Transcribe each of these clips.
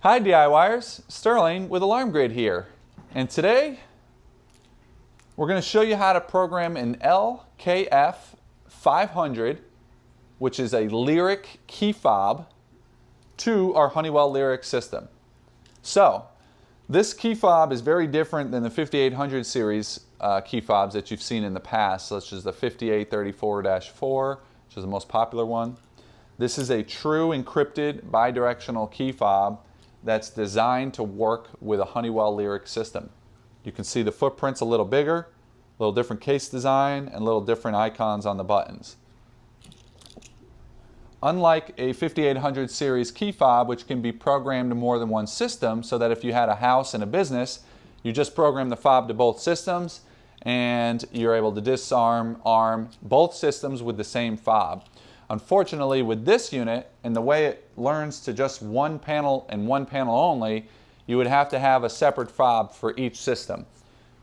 Hi DIYers, Sterling with Alarm Grid here. And today we're going to show you how to program an LKF 500, which is a Lyric key fob, to our Honeywell Lyric system. So this key fob is very different than the 5800 series key fobs that you've seen in the past, such as the 5834-4, which is the most popular one. This is a true encrypted bidirectional key fob that's designed to work with a Honeywell Lyric system. You can see the footprint's a little bigger, a little different case design, and a little different icons on the buttons. Unlike a 5800 series key fob, which can be programmed to more than one system, so that if you had a house and a business, you just program the fob to both systems and you're able to disarm, arm both systems with the same fob. Unfortunately, with this unit, and the way it learns to just one panel and one panel only, you would have to have a separate fob for each system.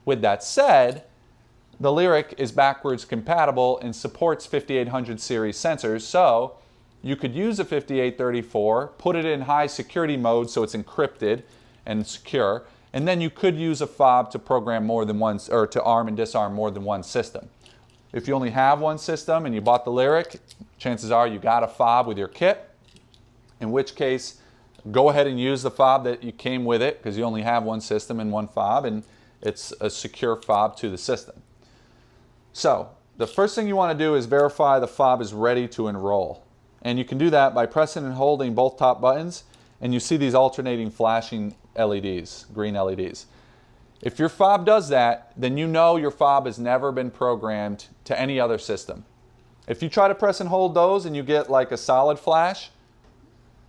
With that said, the Lyric is backwards compatible and supports 5800 series sensors, so you could use a 5834, put it in high security mode so it's encrypted and secure, and then you could use a fob to program more than one, or to arm and disarm more than one system. If you only have one system and you bought the Lyric, chances are you got a fob with your kit, in which case go ahead and use the fob that you came with it, because you only have one system and one fob, and it's a secure fob to the system. So the first thing you want to do is verify the fob is ready to enroll. And you can do that by pressing and holding both top buttons, and you see these alternating flashing LEDs, green LEDs. If your fob does that, then you know your fob has never been programmed to any other system. If you try to press and hold those and you get like a solid flash,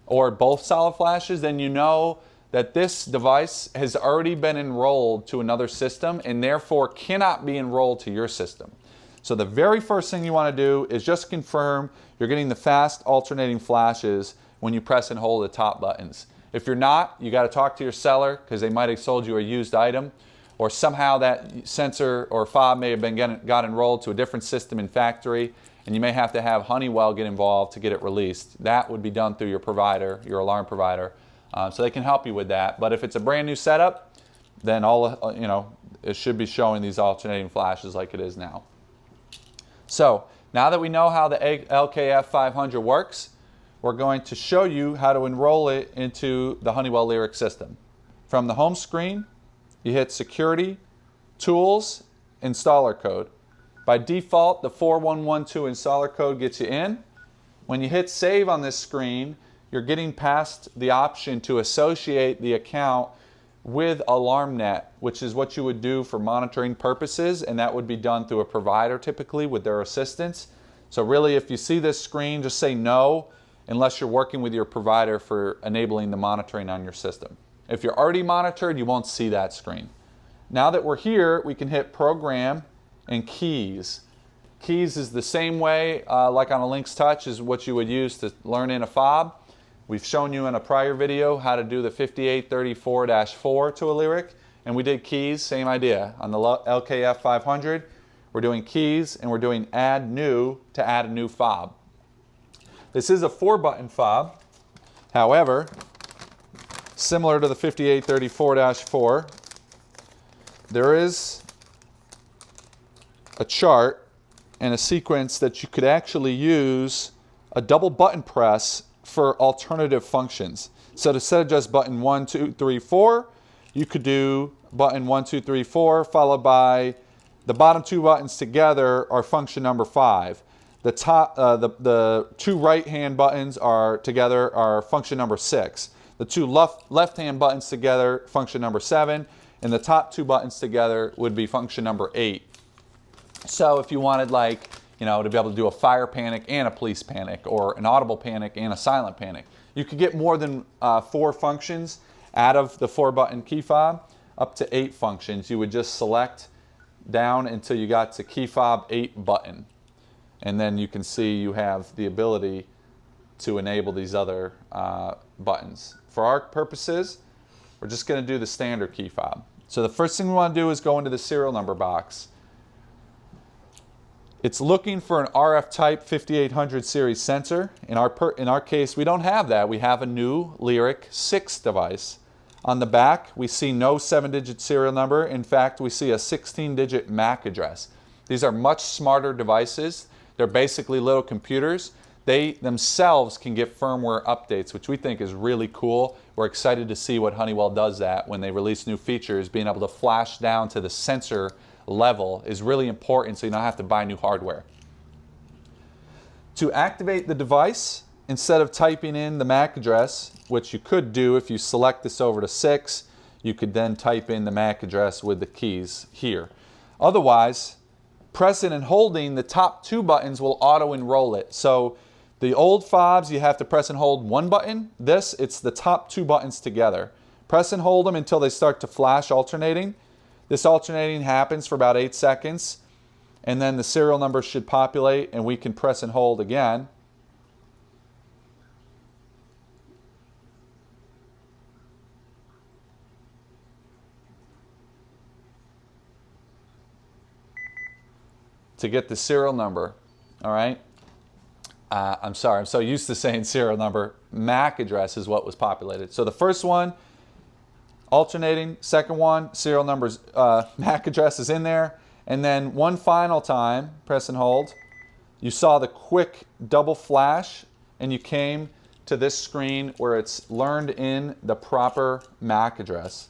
or both solid flashes, then you know that this device has already been enrolled to another system and therefore cannot be enrolled to your system. So the very first thing you want to do is just confirm you're getting the fast alternating flashes when you press and hold the top buttons. If you're not, you got to talk to your seller, because they might have sold you a used item, or somehow that sensor or fob may have got enrolled to a different system in factory, and you may have to have Honeywell get involved to get it released. That would be done through your provider, your alarm provider, so they can help you with that. But if it's a brand new setup, then it should be showing these alternating flashes like it is now. So now that we know how the LKF 500 works, we're going to show you how to enroll it into the Honeywell Lyric system. From the home screen, you hit Security, Tools, Installer Code. By default, the 4112 installer code gets you in. When you hit Save on this screen, you're getting past the option to associate the account with AlarmNet, which is what you would do for monitoring purposes, and that would be done through a provider typically with their assistance. So really, if you see this screen, just say no, unless you're working with your provider for enabling the monitoring on your system. If you're already monitored, you won't see that screen. Now that we're here, we can hit Program and Keys. Keys is the same way, like on a Lynx Touch, is what you would use to learn in a fob. We've shown you in a prior video how to do the 5834-4 to a Lyric, and we did keys, same idea. On the LKF 500, we're doing keys, and we're doing Add New to add a new fob. This is a 4-button fob. However, similar to the 5834-4, there is a chart and a sequence that you could actually use a double button press for alternative functions. So instead of just button 1, 2, 3, 4, you could do button 1, 2, 3, 4, followed by the bottom two buttons together are function number 5. The top, the two right-hand buttons together are function number 6. The two left-hand buttons together, function number 7, and the top two buttons together would be function number 8. So if you wanted, like, to be able to do a fire panic and a police panic, or an audible panic and a silent panic, you could get more than 4 functions out of the 4-button key fob, up to 8 functions. You would just select down until you got to key fob 8 button. And then you can see you have the ability to enable these other buttons. For our purposes, we're just going to do the standard key fob. So the first thing we want to do is go into the serial number box. It's looking for an RF type 5800 series sensor. In our case, we don't have that. We have a new Lyric 6 device. On the back, we see no 7-digit serial number. In fact, we see a 16-digit MAC address. These are much smarter devices. They're basically little computers. They themselves can get firmware updates, which we think is really cool. We're excited to see what Honeywell does that when they release new features. Being able to flash down to the sensor level is really important, so you don't have to buy new hardware. To activate the device, instead of typing in the MAC address, which you could do if you select this over to 6, you could then type in the MAC address with the keys here. Otherwise, pressing and holding the top 2 buttons will auto-enroll it. So the old fobs, you have to press and hold 1 button. This, it's the top 2 buttons together. Press and hold them until they start to flash alternating. This alternating happens for about 8 seconds, and then the serial number should populate, and we can press and hold again. To get the serial number, all right? I'm sorry, I'm so used to saying serial number. MAC address is what was populated. So the first one, alternating. Second one, serial numbers, MAC address is in there. And then one final time, press and hold. You saw the quick double flash, and you came to this screen where it's learned in the proper MAC address.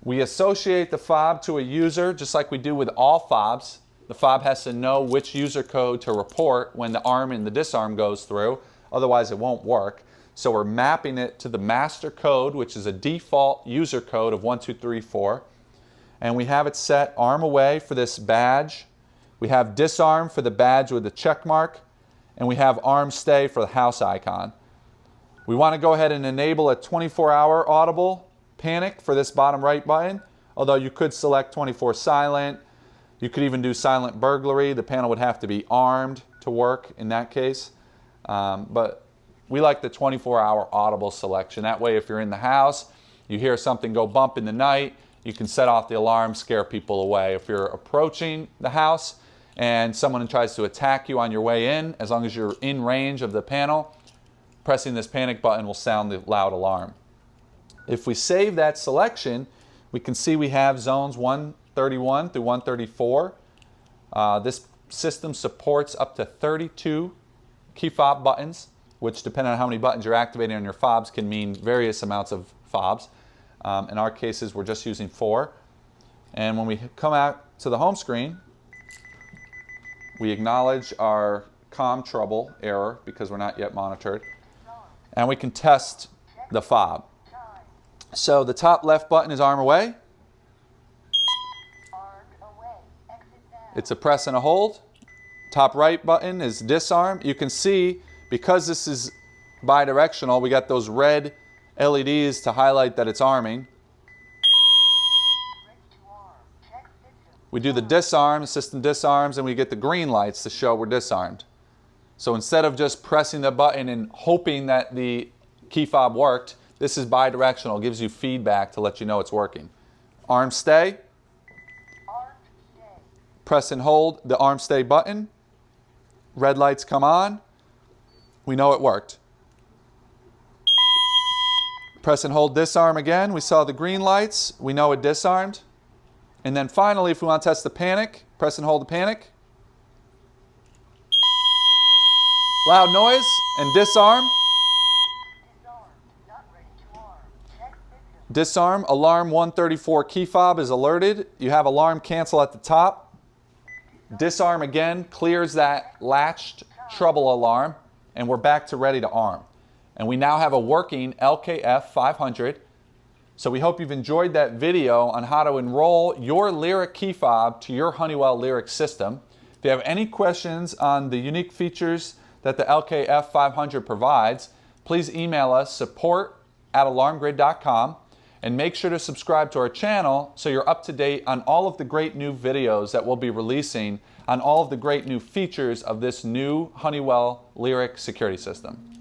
We associate the fob to a user just like we do with all fobs. The fob has to know which user code to report when the arm and the disarm goes through, otherwise it won't work. So we're mapping it to the master code, which is a default user code of 1234. And we have it set arm away for this badge. We have disarm for the badge with the check mark. And we have arm stay for the house icon. We want to go ahead and enable a 24-hour audible panic for this bottom right button, although you could select 24 silent. You could even do silent burglary. The panel would have to be armed to work in that case. But we like the 24-hour audible selection. That way, if you're in the house, you hear something go bump in the night, you can set off the alarm, scare people away. If you're approaching the house and someone tries to attack you on your way in, as long as you're in range of the panel, pressing this panic button will sound the loud alarm. If we save that selection, we can see we have zones 131 through 134. This system supports up to 32 key fob buttons, which depending on how many buttons you're activating on your fobs can mean various amounts of fobs. In our cases, we're just using 4. And when we come out to the home screen, we acknowledge our COM trouble error because we're not yet monitored. And we can test the fob. So the top left button is arm away. It's a press and a hold. Top right button is disarm. You can see, because this is bi-directional, we got those red LEDs to highlight that it's arming. We do the disarm, the system disarms, and we get the green lights to show we're disarmed. So instead of just pressing the button and hoping that the key fob worked, this is bi-directional. It gives you feedback to let you know it's working. Arm stay. Press and hold the arm stay button. Red lights come on. We know it worked. Press and hold disarm again. We saw the green lights. We know it disarmed. And then finally, if we want to test the panic, press and hold the panic. Loud noise and disarm. Disarm, alarm 134 key fob is alerted. You have alarm cancel at the top. Disarm again, clears that latched trouble alarm, and we're back to ready to arm. And we now have a working LKF 500. So we hope you've enjoyed that video on how to enroll your Lyric key fob to your Honeywell Lyric system. If you have any questions on the unique features that the LKF 500 provides, please email us support@alarmgrid.com. And make sure to subscribe to our channel so you're up to date on all of the great new videos that we'll be releasing on all of the great new features of this new Honeywell Lyric security system.